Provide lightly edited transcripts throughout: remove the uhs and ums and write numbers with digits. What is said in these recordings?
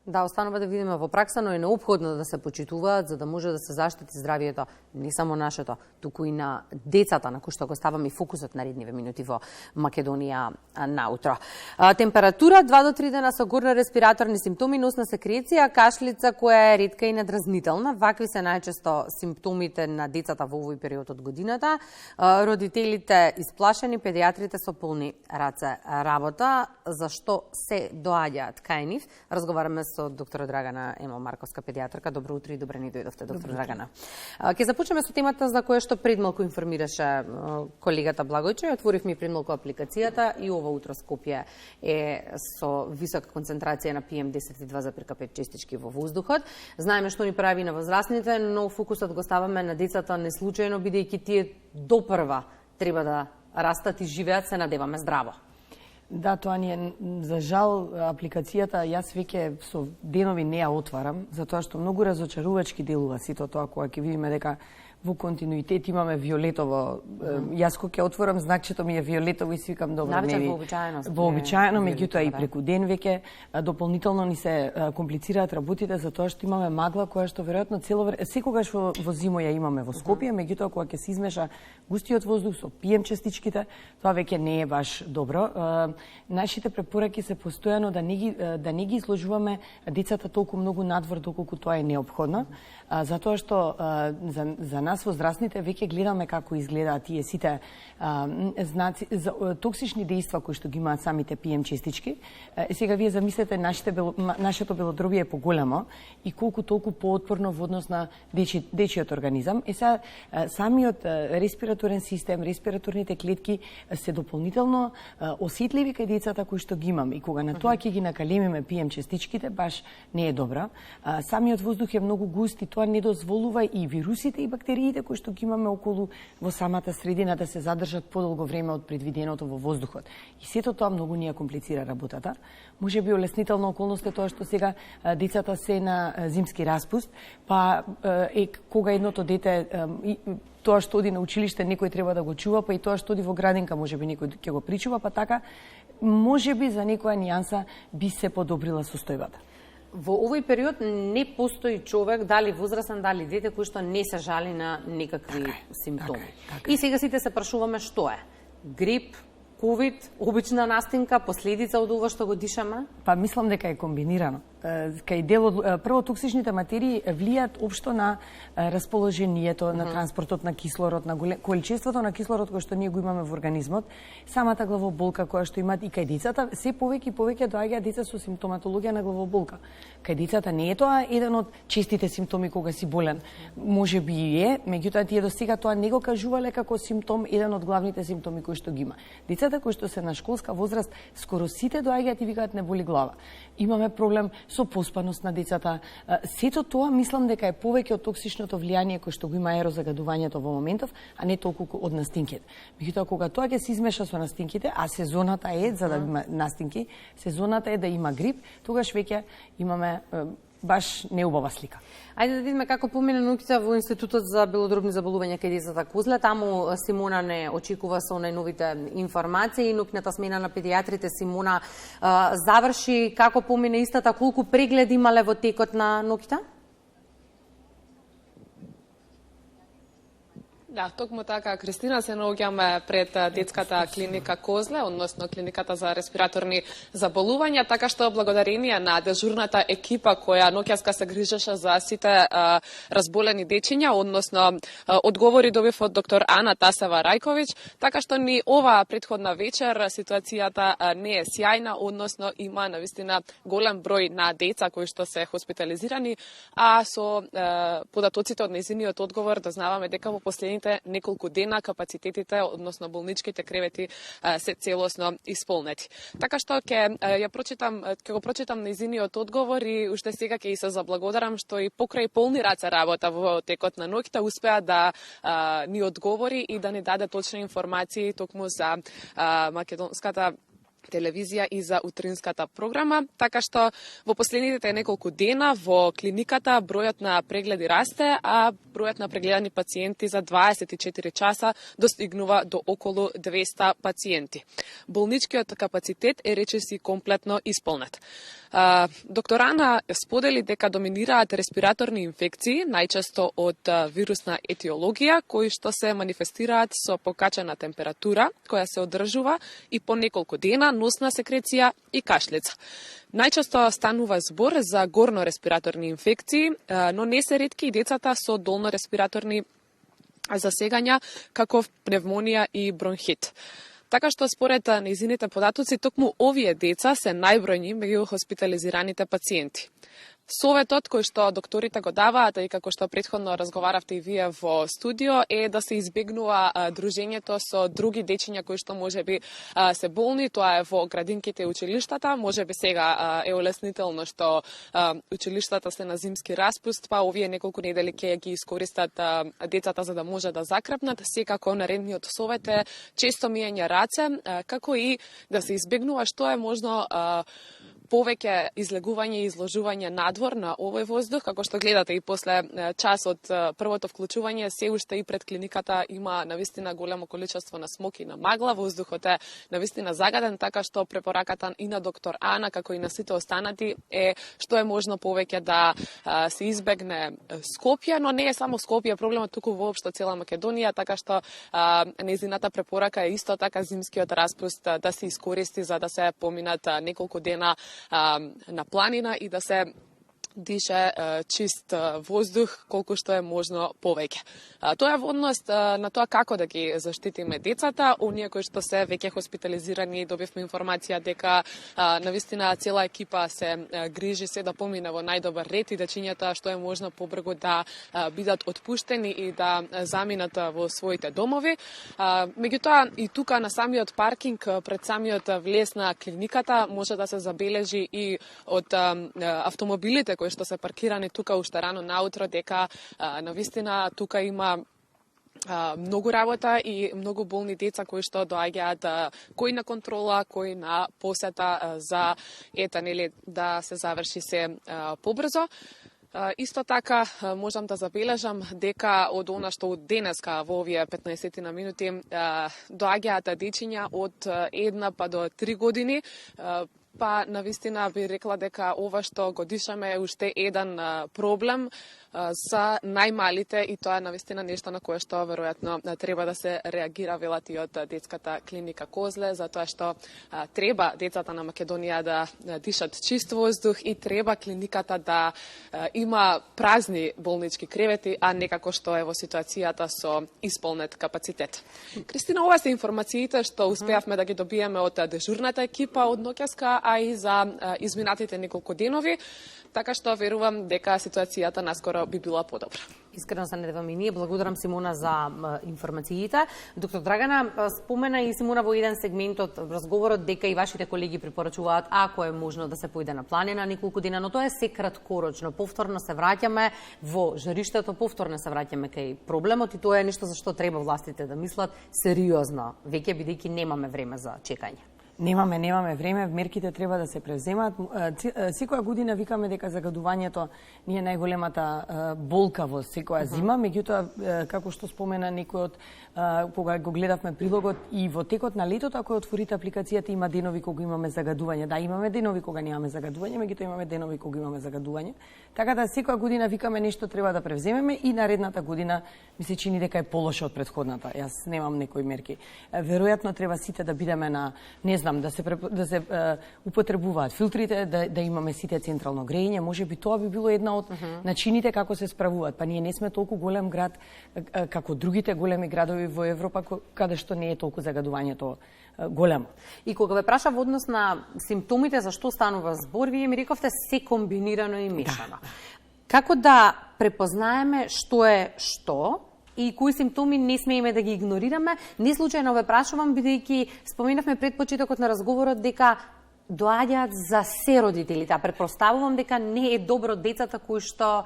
Да, останува да видиме во пракса, но е неопходно да се почитуваат за да може да се заштити здравието не само нашето, туку и на децата на кои што го ставаме и фокусот на редниве минути во Македонија наутро. Температура 2 до 3 дена со горни респираторни симптоми, носна секреција, кашлица која е ретка и недразнителна. Вакви се најчесто симптомите на децата во овој период од годината. Родителите исплашени, педиатрите со полни раце работа. Зашто се доаѓаат кај нив? Разговараме со доктор Драгана Емо Марковска, педиатрка. Добро утро и добре ни дојдовте, доктор Драгана. Ќе започнеме со темата за која што пред малку информираше колегата Благојче. Отворивме пред малку апликацијата и ова утро Скопје е со висока концентрација на PM10,2,5 честички во воздухот. Знаеме што ни прави на возрастните, но фокусот го ставаме на децата неслучајно, бидејќи тие допрва треба да растат и живеат, се надеваме здраво. Да, тоа ни е, за жал, апликацијата, јас веќе со денови не ја отварам, затоа што многу разочарувачки делува сито тоа, кога ќе видиме дека во континуитет имаме виолетово. Јас кога ќе отворам, знакчето ми е виолетово и си викам добро, нели. Вообичаено, меѓутоа и преку ден веќе дополнително ни се комплицираат работите затоа што имаме магла која што веројатно цело време, секогаш во зимо ја имаме во Скопје, меѓутоа кога ќе се измеша густиот воздух со PM частичките, тоа веќе не е баш добро. Нашите препораки се постојано да не ги изложуваме децата толку многу надвор доколку тоа е неопходно, затоа што за нас возрастните веќе гледаме како изгледаат тие сите знаци за токсични дејства кои што ги имаат самите PM частички. Сега вие замислете нашето белодробие е поголемо и колку толку поотпорно во однос на дечиот организам. Сега самиот респираторен систем, респираторните клетки се дополнително осетливи кај децата кои што ги имаме и кога на тоа ќе ги накалемиме PM частичките баш не е добро. Самиот воздух е многу густ и тоа не дозволува и вирусите и бактериите кои што ги имаме околу во самата средина да се задржат подолго време од предвиденото во воздухот. И сето тоа многу ни ја комплицира работата. Може би олеснителна околност е тоа што сега децата се на зимски распуст, па кога едното дете тоа што оди на училиште некој треба да го чува, па и тоа што оди во градинка може би некој ќе го причува, па така може би за некоја нијанса би се подобрила состојбата. Во овој период не постои човек, дали возрастен, дали дете, кој што не се жали на некакви симптоми. И сега сите се прашуваме што е. Грип, ковид, обична настинка, последица од ова што го дишаме? Па мислам дека е комбинирано. Кај делот, прво токсичните материи влијат општо на расположението, на транспортот на кислород, на количеството на кислород кој што ние го имаме во организмот, самата главоболка која што имаат и кај децата, се повеќе и повеќе доаѓаат деца со симптоматологија на главоболка. Кај децата не е тоа еден од честите симптоми кога си болен. Може би и е, меѓутоа тие до сега тоа не го кажувале како симптом, еден од главните симптоми кои што ги има. Децата кои што се на школска возраст, скоро сите доаѓаат и викаат не боли глава. Имаме проблем со поспаност на децата. Сето тоа мислам дека е повеќе од токсичното влијание кој што го има аерозагадувањето во моментов, а не толку од настинките. Меѓутоа кога тоа ќе се измеша со настинките, а сезоната е за да има настинки, сезоната е да има грип, тогаш веќе имаме баш неубава слика. Ајде да видиме како помине науките во Институтот за белодробни заболувања кај децата Козле. Таму Симона не очекува со најновите информации. Наукната смена на педиатрите Симона заврши. Како помине истата, колку прегледи имале во текот на науките? Да, токму така, Кристина, се наоѓаме пред детската клиника Козле, односно клиниката за респираторни заболувања, така што благодарение на дежурната екипа која ноќаска се грижеше за сите разболени дечиња, односно одговори добив од доктор Ана Тасева Рајковиќ, така што ни ова претходна вечер ситуацијата не е сјајна, односно има навистина голем број на деца кои што се хоспитализирани, а со податоците од нејзиниот одговор дознаваме дека во последните неколку дена капацитетите, односно болничките кревети се целосно исполнети. Така што ќе го прочитам нејзиниот одговор и уште сега ќе се заблагодарам што и покрај полни раце работа во текот на ноќта успеа да ни одговори и да ни даде точни информации токму за македонската телевизија и за утринската програма, така што во последните неколку дена во клиниката бројот на прегледи расте, а бројот на прегледани пациенти за 24 часа достигнува до околу 200 пациенти. Болничкиот капацитет е речиси комплетно исполнет. Доктор Ана сподели дека доминираат респираторни инфекции, најчесто од вирусна етиологија, кои што се манифестираат со покачена температура, која се одржува и по неколку дена, носна секреција и кашлица. Најчесто станува збор за горно респираторни инфекции, но не се ретки и децата со долно респираторни засегања, како пневмонија и бронхит. Така што според нејзините податоци, токму овие деца се најбројни меѓу хоспитализираните пациенти. Советот кој што докторите го даваат, и како што претходно разговаравте и вие во студио, е да се избегнува дружењето со други дечиња кои што можеби се болни, тоа е во градинките и училиштата. Можеби сега е олеснително што училиштата се на зимски распуст, па овие неколку недели ќе ги искористат децата за да може да закрепнат. Секако наредниот совет е често миење раце, како и да се избегнува што е можно повеќе излегување и изложување надвор на овој воздух, како што гледате и после час од првото вклучување, се уште и пред клиниката има навистина големо количество на смок и на магла, воздухот е навистина загаден, така што препораката и на доктор Ана, како и на сите останати, е што е можно повеќе да се избегне Скопје, но не е само Скопје проблемот, туку воопшто цела Македонија, така што нејзината препорака е исто така зимскиот распуст да се искористи за да се поминат неколку дена на планина и да се дише чист воздух колку што е можно повеќе. Тоа е во однос на тоа како да ги заштитиме децата, оние кои што се веќе хоспитализирани. Добивме информација дека навистина цела екипа се грижи се да помине во најдобар ред и дечињата што е можно побрзо да бидат отпуштени и да заминат во своите домови. Меѓутоа и тука на самиот паркинг пред самиот влез на клиниката може да се забележи и од автомобилите кои што се паркирани тука уште рано наутро, дека навистина тука има многу работа и многу болни деца кои што доаѓаат кои на контрола, кои на посета за да се заврши се побрзо. Исто така можам да забележам дека од она што од денеска во овие 15 на минути доаѓаат дечиња од 1 па до 3 години. Па навистина би рекла дека ова што го дишаме е уште еден проблем за најмалите и тоа е навистина нешто на кое што веројатно треба да се реагира, велат и од детската клиника Козле, затоа што треба децата на Македонија да дишат чист воздух и треба клиниката да има празни болнички кревети, а не како што е во ситуацијата со исполнет капацитет. Кристина, ова се информациите што успеавме да ги добиеме од дежурната екипа од ноќаска, а и за изминатите неколку денови, така што верувам дека ситуацијата наскоро би била подобра. Искрено се надевам и ние. Благодарам Симона за информациите. Доктор Драгана спомена и Симона во еден сегмент од разговорот дека и вашите колеги препорачуваат ако е можно да се поиде на планина неколку дена, но тоа е се краткорочно. Повторно се враќаме во жариштето, повторно се враќаме кај проблемот и тоа е нешто за што треба властите да мислат сериозно, веќе бидејќи немаме време за чекање. Немаме време, мерките треба да се превземат. Секоја година викаме дека загадувањето не е најголемата болка во секоја зима, меѓутоа, како што спомена некој од кога го гледавме прилогот, и во текот на летото, ако отворите апликацијата, има денови кога имаме загадување. Да, имаме денови кога немаме загадување, меѓутоа имаме денови кога имаме загадување. Така да секоја година викаме нешто треба да превземеме и наредната година ми се чини дека е полоша од претходната. Јас немам некои мерки. Веројатно треба сите да бидеме на, не знам, да се употребуваат филтрите, да имаме сите централно грејење, можеби тоа би било една од начините како се справуваат. Па ние не сме толку голем град како другите големи градови во Европа, каде што не е толку загадувањето големо. И кога ве праша во однос на симптомите за што станува збор, вие ми рековте се комбинирано и мешано. Да. Како да препознаеме што е што и кои симптоми не смееме да ги игнорираме? Не случајно ве прашувам, бидејќи споменавме пред почетокот на разговорот дека доаѓаат за се родителите, а претпоставувам дека не е добро децата кои што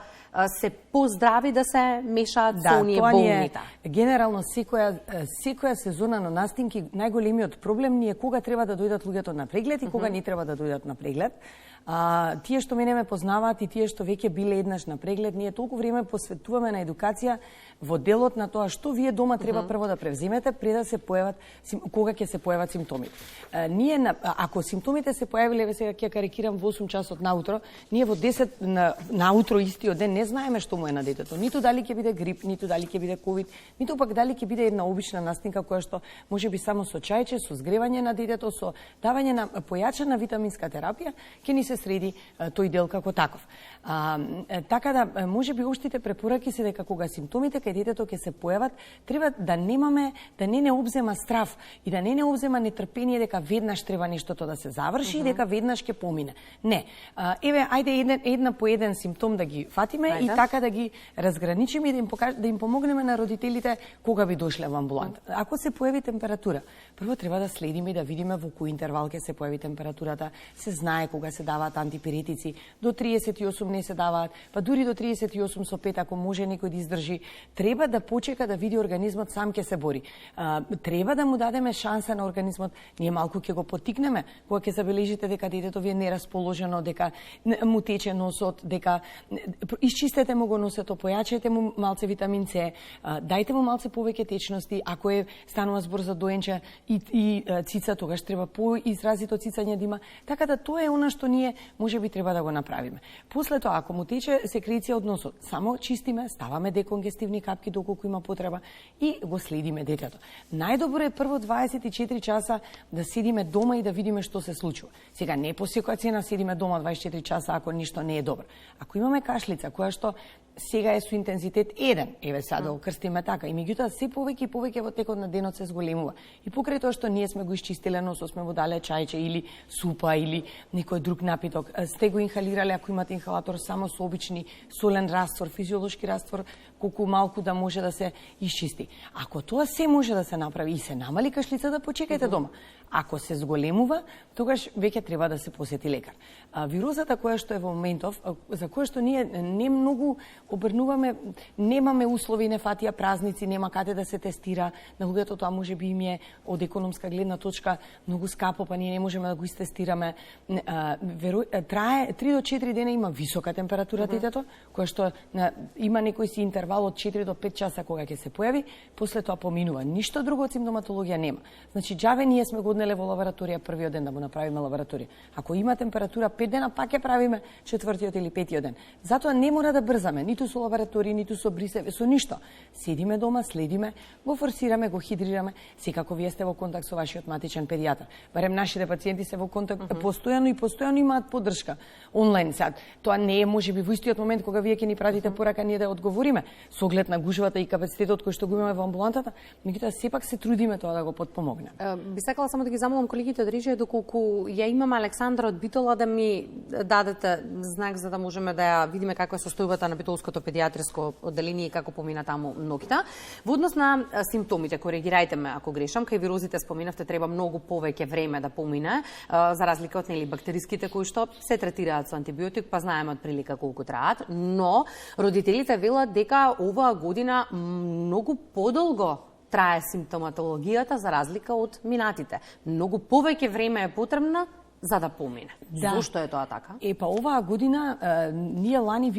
се поздрави да се мешаат со оние болните. Генерално секоја сезона на настинки најголемиот проблем ни е кога треба да дојдат луѓето на преглед и кога не треба да дојдат на преглед. Тие што мене ме познаваат и тие што веќе биле еднаш на преглед, ние толку време посветуваме на едукација во делот на тоа што вие дома треба прво да превземете пред да се појават кога ќе се појават симптомите. Ние ако симптомите се појавиле, сега ќе карикирам во 8 часот наутро, ние во 10 наутро истиот ден не знаеме што му е на детето. Ниту дали ќе биде грип, ниту дали ќе биде ковид, ниту пак дали ќе биде една обична настинка која што можеби само со чајче, со згревање на детето, со давање на појачана витаминска терапија, ќе ни се среди тој дел како таков. Така да можеби оштите препораки се дека кога симптомите кај детето ќе се појават, треба да немаме, да не обзема страф и да не обзема нетрпение дека веднаш треба нештото да се заврши и дека веднаш ќе помине. Не. Еве, ајде една по еден симптом да ги фатиме и така да ги разграничиме и да им помогнеме на родителите кога би дошле во амбуланта. Ако се појави температура, прво треба да следиме и да видиме во кој интервал ќе се појави температурата. Се знае кога се даваат антипиретици, до 38 не се даваат, па дури до 38 со 5 ако може некој да издржи. Треба да почека да види организмот сам ќе се бори. Треба да му дадеме шанса на организмот. Ние малку ќе го поттикнеме кога ќе забележите дека детето ви е нерасположено, дека му тече носот, дека исчистете му го носето, појачете му малце витамин С, дајте му малце повеќе течности, ако е станува збор за доенче и цица, тогаш треба поизразито цицање да има. Така да тоа е она што ние можеби треба да го направиме. После тоа, ако му тече секреција од носот, само чистиме, ставаме деконгестивни капки доколку има потреба и го следиме детето. Најдобро е прво 24 часа да седиме дома и да видиме што се случува. Сега не по секоја цена седиме дома 24 часа ако ништо не е добро. Ако имаме кашлица која што сега е со интензитет 1, еве сега да го крстиме така, и меѓутоа се повеќе и повеќе во текот на денот се зголемува. И покрај тоа што ние сме го исчистиле носот, сме му дале чајче или супа или некој друг напиток, сте го инхалирале ако имате инхалатор само со обични солен раствор, физиолошки раствор, колку малку да може да се исчисти. Ако тоа се може да се направи и се намали кашлицата, почекајте дома. Ако се зголемува, тогаш веќе треба да се посети лекар. Вирусата која што е во моментов, за која што ние не многу обрнуваме, немаме услови, не фатија празници, нема каде да се тестира, на луѓето тоа може би им е од економска гледна точка многу скапо, па ние не можеме да го истестираме. Трае 3 до 4 дена, има висока температура детето, која што има некој си интервал од 4 до 5 часа кога ќе се појави, после тоа поминува. Ништо друго од симптоматологија нема. Значи, џаве ние сме го однеле во лабораторија првиот ден да му направиме лабораторија. Ако има температура 5 дена, пак ќе правиме 4-тиот или 5-тиот ден. Затоа не мора да брзаме, ниту со лаборатории, ниту со брисеве, со ништо. Седиме дома, следиме, го форсираме, го хидрираме, секако вие сте во контакт со вашиот матичен педијатар. Барем нашите пациенти се во контакт постојано и постојано имаат поддршка онлайн. Сега, тоа не е можеби во истиот момент кога вие ќе ни пратите порака ние да одговориме со оглед на гужвата и капацитетот кој што го имаме во амбулантата, меѓутоа сепак се трудиме тоа да го потпомогнеме. Би сакала само да ги замолам колегите да рече доколку ја имаме Александра од Битола да ми дадете знак за да можеме да ја видиме каква е состојбата на битолското педијатриско одделение и како помина таму ноќта. Во однос на симптомите, коригирајте ме ако грешам, кај вирозите споменавте треба многу повеќе време да помине, за разлика од бактериските кои што се третираат со антибиотик, па знаеме од прилика колку траат, но родителите велат дека оваа година многу подолго трае симптоматологијата за разлика од минатите. Многу повеќе време е потребно за да помине. Да. Зошто е тоа така? Па оваа година, ние лани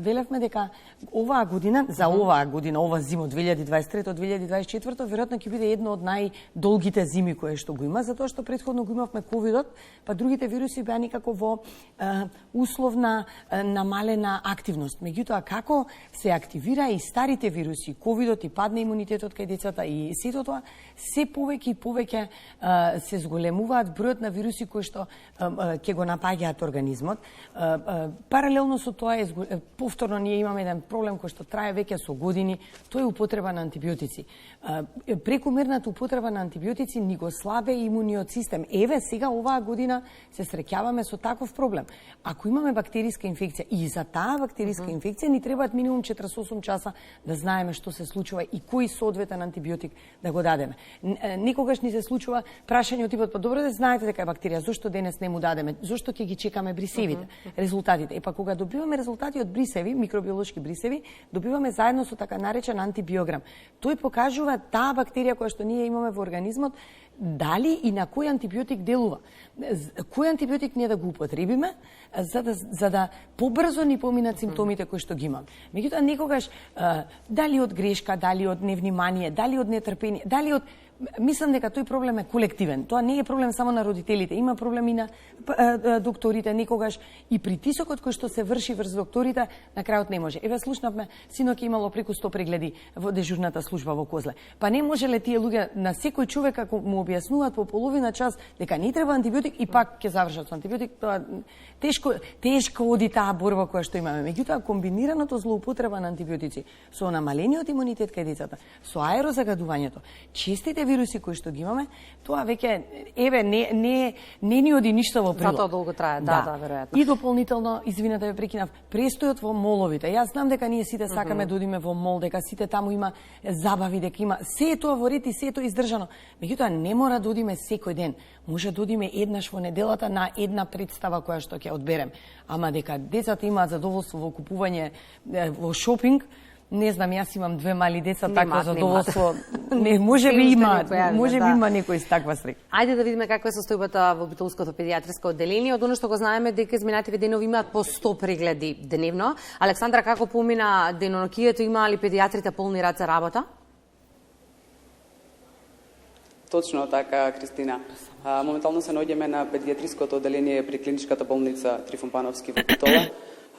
велевме дека оваа година, за оваа година, ова зимо 2023-2024, веројатно ќе биде едно од најдолгите зими кое што го има, затоа што претходно го имавме ковидот, па другите вируси беа некако во условна намалена активност. Меѓутоа, како се активира и старите вируси, ковидот и падне имунитетот кај децата и сето тоа, се повеќе и повеќе се зголемуваат бројот на вируси кои што ќе го напаѓаат организмот. Паралелно со тоа повторно ние имаме еден проблем кој што трае веќе со години, тоа е употреба на антибиотици. Прекомерната употреба на антибиотици ни го слабе имуниот систем. Еве сега оваа година се среќаваме со таков проблем. Ако имаме бактериска инфекција и за таа бактериска инфекција ни требаат минимум 48 часа да знаеме што се случува и кој соодветен антибиотик да го дадеме. Некогаш ни се случува прашање од типот, па добро да знаете дека е бактерија, зошто денес не му дадеме, зошто ќе ги чекаме брисевите, резултатите. Па кога добиваме резултати од брисеви, микробиолошки брисеви, добиваме заедно со така наречен антибиограм. Тој покажува таа бактерија која што ние имаме во организмот, дали и на кој антибиотик делува. Кој антибиотик ние да го употребиме, за да побрзо ни поминат симптомите кои што ги имаме. Меѓутоа, некогаш, дали од грешка, дали од невнимание, дали од нетрпение, дали од... Мислам дека тој проблем е колективен. Тоа не е проблем само на родителите, има проблем и на докторите, некогаш и притисокот кој што се врши врз докторите на крајот не може. Еве слушнавме, синоќ имало преку 100 прегледи во дежурната служба во Козле. Па не можеле тие луѓе на секој човек како му објаснуваат по половина час дека не треба антибиотик и пак ќе завршат со антибиотик, тоа тешко оди таа борба која што имаме. Меѓутоа, комбинираното злоупотреба на антибиотици со намалениот имунитет кај децата, со аерозагадувањето, честите вируси кои што ги имаме, тоа веќе не ни оди ништо во прилог. Затоа долго трае, да, веројатно. И дополнително, извинете, ве прекинав, престојот во моловите. Јас знам дека ние сите сакаме да одиме во мол, дека сите таму има забави, дека има се тоа во ред и се тоа издржано. Меѓутоа не мора да одиме секој ден. Може да одиме еднаш во неделата на една представа која што ќе одберем. Ама дека децата имаат задоволство во купување, во шопинг, не знам, јас имам 2 мали деца, такво задоволство. Не, може би има некој с таква среќа. Ајде да видиме каква е состојбата во Битолското педијатрско одделение. Од оно што го знаеме дека изминативе денови имаат по 100 прегледи дневно. Александра, како помина денонокието, имаа ли педијатрите полни раце работа? Точно така, Кристина. Моментално се наоѓаме на педијатриското одделение при клиничката болница Трифон Пановски во Битола.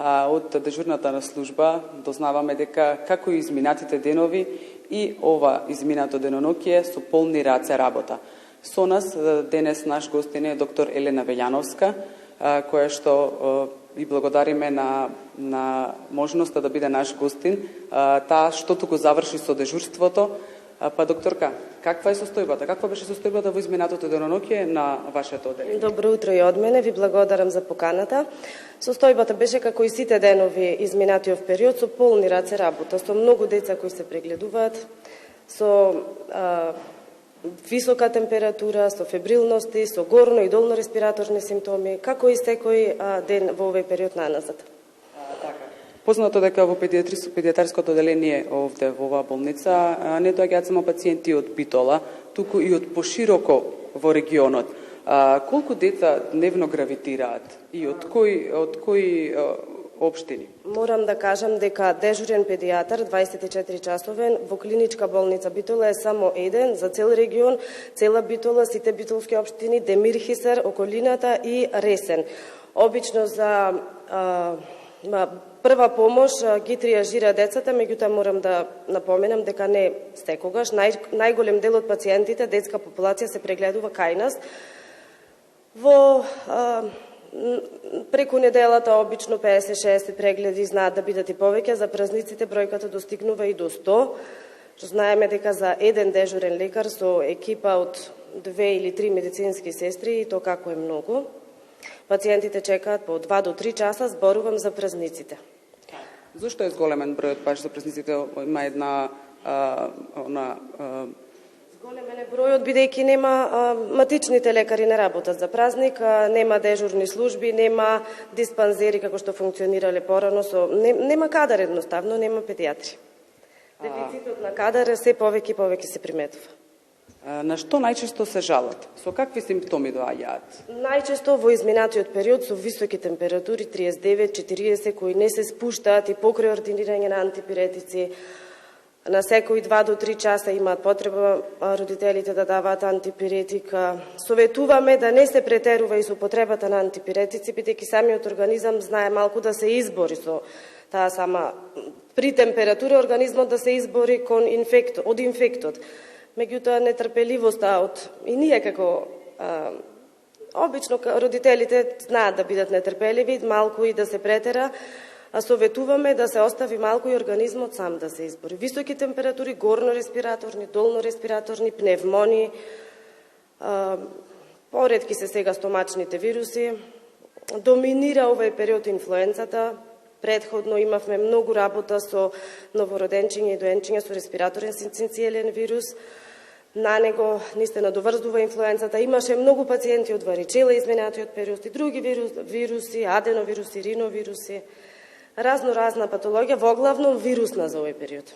Од дежурната служба дознаваме дека како и изминатите денови и ова изминато денонокие со полни раце работа. Со нас денес наш гостин е доктор Елена Вејановска, која што и благодариме на можноста да биде наш гостин. Таа што туку заврши со дежурството. Па докторка, каква е состојбата? Каква беше состојбата во изминатото денонокие на вашето одделение? Добро утро и од мене, ви благодарам за поканата. Состојбата беше како и сите денови изминатиот период со полни раце работа, со многу деца кои се прегледуваат, со висока температура, со фебрилности, со горно и долно респираторни симптоми, како и секој ден во овој период наназад. Познато дека во педијатарското одделение овде во оваа болница не доаѓаат само пациенти од Битола, туку и од пошироко во регионот. Колку деца дневно гравитираат и од кои општини? Морам да кажам дека дежурен педијатар 24 часовен во клиничка болница Битола е само еден за цел регион, цела Битола, сите битолски општини, Демирхисар, околината и Ресен. Обично за прва помош ги триажира децата, меѓутоа морам да напоменам дека не секогаш. Најголем дел од пациентите, детска популација, се прегледува кај нас. Во преку неделата обично 50-60 прегледи знаат да бидат и повеќе, за празниците бројката достигнува и до 100. Знаеме дека за еден дежурен лекар со екипа од 2 или 3 медицински сестри, и то како е многу. Пациентите чекаат по 2 до 3 часа, зборувам за празниците. Зошто е зголемен бројот баш за празниците? Има една Зголемен е бројот бидејќи нема матичните лекари не работат за празник, нема дежурни служби, нема диспанзери како што функционирале порано, нема кадар едноставно, нема педијатри. Дефицитот на кадар се повеќе и повеќе се приметува. На што најчесто се жалат? Со какви симптоми доаѓаат? Најчесто во изминатиот период со високи температури 39-40 кои не се спуштаат и покрај ординирање на антипиретици. На секои 2 до 3 часа имаат потреба родителите да даваат антипиретик. Советуваме да не се претерува и со потребата на антипиретици, бидејќи самиот организам знае малку да се избори со таа сама при температура организмот да се избори од инфектот. Меѓутоа нетрпеливоста и ние како обично родителите знаат да бидат нетрпеливи, малку и да се претера, а советуваме да се остави малку и организмот сам да се избори. Високи температури, горно респираторни, долно респираторни, пневмони, поретки се сега стомачните вируси. Доминира овој период инфлуенцата. Предходно имавме многу работа со новороденчиња и доенчиња со респираторен синциелен вирус. На него наистина доврзува инфлуенцата. Имаше многу пациенти од варичела изминатиот период и други вируси, аденовируси, риновируси, разна патологија, во главном вирусна за овој период.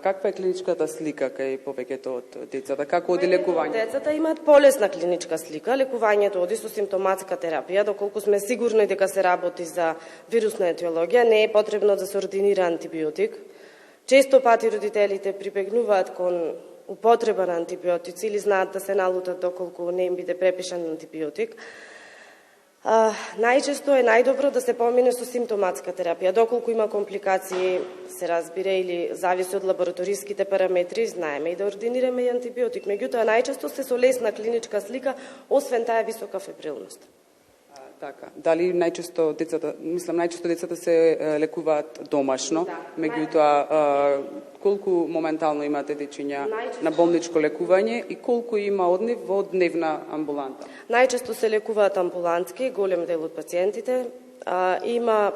Каква е клиничката слика кај повеќето од децата? Како оди лекување? Децата имаат полесна клиничка слика. Лекувањето оди со симптоматска терапија, доколку сме сигурни дека се работи за вирусна етиологија, не е потребно да се ординира антибиотик. Често пати родителите прибегнуваат кон употреба на антибиотици или знаат да се налутат доколку не им биде препишан антибиотик. Најчесто е најдобро да се помине со симптоматска терапија. Доколку има компликации, се разбира, или зависи од лабораториските параметри, знаеме и да ординираме и антибиотик. Меѓутоа, најчесто се со лесна клиничка слика, освен таа висока фебрилност. Така. Дали најчесто децата се лекуваат домашно, меѓутоа колку моментално имате дечиња на болничко лекување и колку има од нив во дневна амбуланта? Најчесто се лекуваат амбулантски, голем дел од пациентите. Има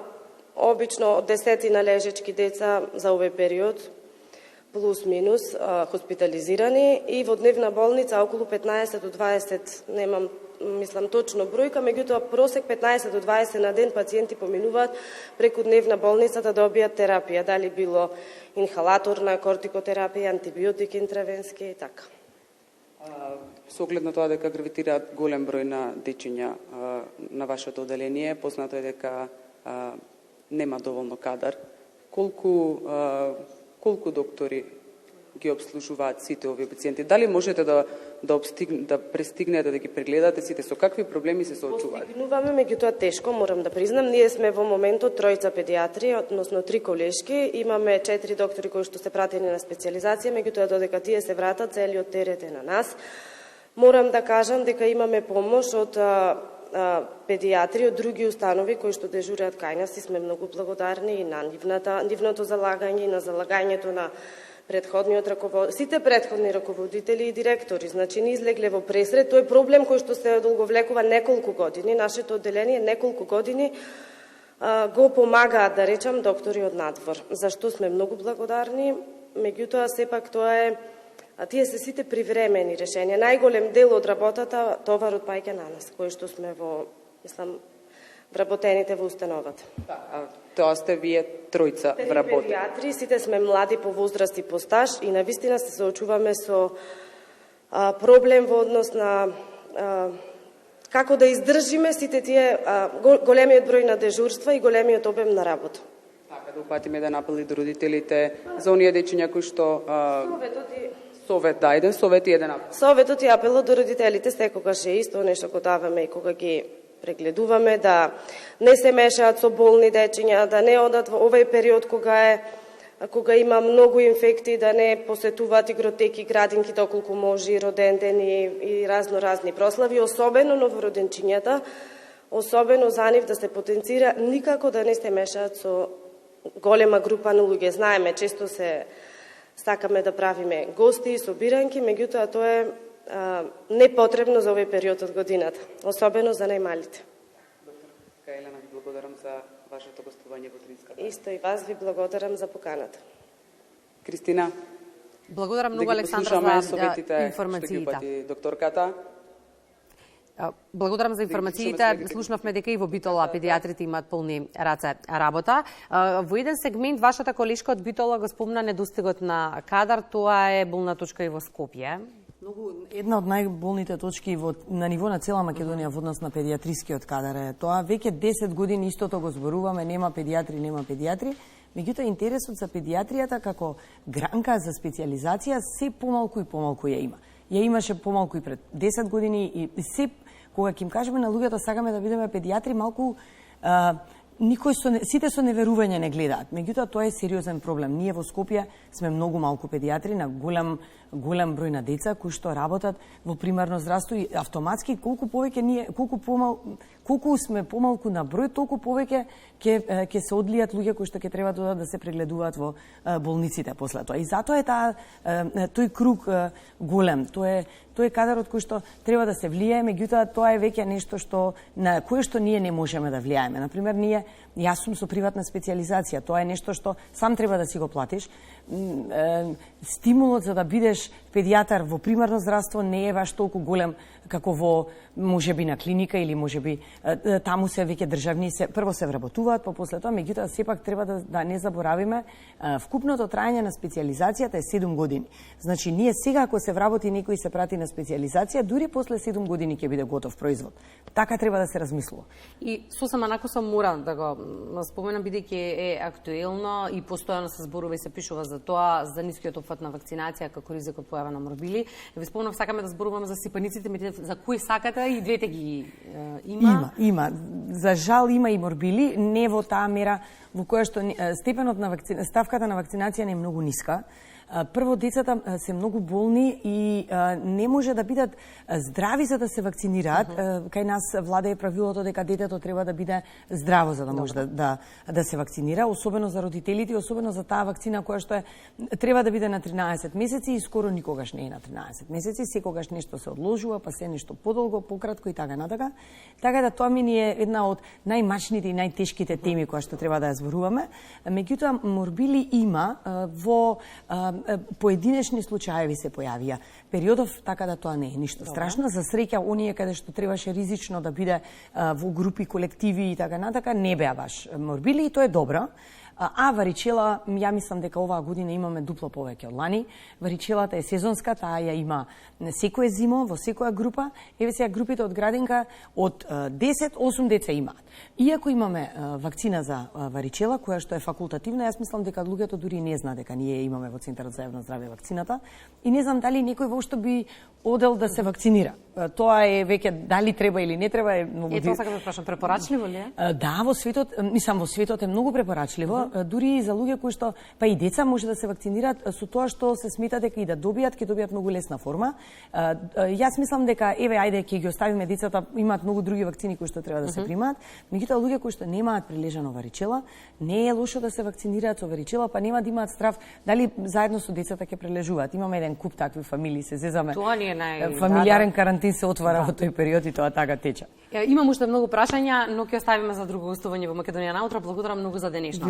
обично 10 лежечки деца за овој период, плюс-минус, хоспитализирани, и во дневна болница околу 15 до 20, немам точно бројка, меѓутоа просек 15 до 20 на ден пациенти поминуваат преку дневна болница да добијат терапија, дали било инхалаторна, кортикотерапија, антибиотик интравенски и така. Со оглед на тоа дека гравитираат голем број на дечиња на вашето оделение, познато е дека нема доволно кадар. Колку доктори ги обслужуваат сите овие пациенти? Дали можете да пристигнете да ги прегледате сите, со какви проблеми се соочуваат? Постигнуваме, меѓутоа тешко, морам да признам. Ние сме во моментот тројца педиатри, односно 3 колешки. Имаме 4 доктори кои што се пратени на специализација, меѓутоа додека тие се вратат, целиот терет е на нас. Морам да кажам дека имаме помош од педиатри од други установи кои што дежурат кај нас и сме многу благодарни и на нивното залагање и на залагањето на сите предходни раководители и директори. Значи, не излегле во пресред. Тој е проблем кој што се одолговлекува неколку години. Нашето одделение неколку години го помагаат, да речам, доктори од надвор. Зашто сме многу благодарни. Меѓутоа, сепак тоа е тие се сите привремени решенија. Најголем дел од работата, товарот паѓа на нас, кои што сме вработените во установата. Тоа сте вие тројца вработени. Педиатри, сите сме млади по возраст и по стаж и навистина се соочуваме со проблем во однос на како да издржиме сите тие големиот број на дежурства и големиот обем на работа. Така, да упатиме да напали до родителите за оние дечиња кои што Советот и еден апел. Советот и апелот до родителите секогаш е исто нешто го даваме и кога ги прегледуваме, да не се мешаат со болни дечиња, да не одат во овој период кога има многу инфекти, да не посетуваат игротеки, градинки доколку може, роден ден и разни прослави, особено новороденчињата, особено за нив да се потенцира никако да не се мешаат со голема група на луѓе. Знаеме, често сакаме да правиме гости и собиранки, меѓутоа тоа е непотребно за овој период од годината, особено за најмалите. Доктор Елена, ви благодарам за вашето гостување во Тринската. Исто и вас ви благодарам за поканата. Кристина, благодарам многу, Александра, за информациите. Докторката, благодарам за информациите. Слушнавме дека и во Битола педиатрите имаат полни раце работа. Во еден сегмент вашата колешка од Битола го спомна недостигот на кадар, тоа е болна точка и во Скопје. Една од најболните точки на ниво на цела Македонија во однос на педиатрискиот кадар е тоа. Веќе 10 години истото го зборуваме, нема педиатри. Меѓутоа, интересот за педиатријата како гранка за специализација се помалку и помалку ја има. Ја имаше помалку и пред 10 години и се кога ќе им кажеме на луѓето сакаме да бидеме педиатри, малку сите со неверување не гледаат. Меѓутоа, тоа е сериозен проблем. Ние во Скопје сме многу малку педиатри на голем број на деца кои што работат во примарно здравство и автоматски колку сме помалку на број, толку повеќе ќе се одлијат луѓе кои што ќе треба да се прегледуваат во болниците после тоа. И затоа е тој круг голем. Тој е кадарот кој што треба да се влијае, меѓутоа тоа е веќе нешто на кое што ние не можеме да влијаеме. Например, јас сум со приватна специализација, тоа е нешто што сам треба да си го платиш. стимулот за да бидеш педијатар во примарно здравство не е баш толку голем како во можеби на клиника или можеби таму се веќе државни прво се вработуваат, па после тоа, меѓутоа сепак треба да не заборавиме вкупното траење на специјализацијата е 7 години. Значи ние сега ако се вработи некој и се прати на специјализација, дури после 7 години ќе биде готов производ. Така треба да се размислува. И сосема накусо мора да го споменам бидејќи е актуелно и постојано се зборува и се пишува за тоа, за нискиот опфат на вакцинација како ризик од појава на морбили. Ве спомнав, сакаме да зборуваме за сипаниците, за кои сакате и двете ги има? Има. За жал има и морбили, не во таа мера во која што степенот на ставката на вакцинација не е многу ниска. Прво, децата се многу болни и не може да бидат здрави за да се вакцинираат. Кај нас владее правилото дека детето треба да биде здраво за да може да се вакцинира, особено за родителите, особено за таа вакцина која што треба да биде на 13 месеци и скоро никогаш не е на 13 месеци, секогаш нешто се одложува, па се нешто подолго, пократко и така натака. Така да тоа ми е една од најмачните и најтешките теми која што треба да ја зборуваме. Меѓутоа, морбили има во поединечни случаеви се појавија. Периодов така да тоа не е ништо страшно. За среќа, оние каде што требаше ризично да биде во групи, колективи и така натака, не беа баш морбили и тоа е добро. А варичела, ја мислам дека оваа година имаме дупло повеќе од лани. Варичелата е сезонска, таа ја има секоја зимо, во секоја група. Еве сега групите од градинка од 10-8 деца имаат. Иако имаме вакцина за варичела, која што е факултативна, јас мислам дека луѓето дури не знаат дека ние имаме во Центарот за јавно здравје вакцината. И не знам дали некој воопшто би одел да се вакцинира. Тоа е веќе дали треба или не треба е многу. Тоа сакам да прашам, препорачливо ли е? Да, во светот, мислам во светот е многу препорачливо, дури и за луѓе кои што па и деца може да се вакцинираат со тоа што се смета дека и да добијат, ќе добијат многу лесна форма. Јас мислам дека еве ајде ќе ги оставиме децата, имаат многу други вакцини кои што треба да се примаат. Меѓутоа луѓе кои што немаат прилежано варичела, не е лошо да се вакцинираат со варичела, па нема да имаат страв дали заедно со децата ќе прележуваат. Имаме еден куп такви фамилии, се зезаме. Тоа ни е фамилиарен карантин се отвара во тој период и тоа така тече. Имам уште многу прашања, но ќе оставиме за друго гостување во Македонија наутро. Благодарам многу за денешно.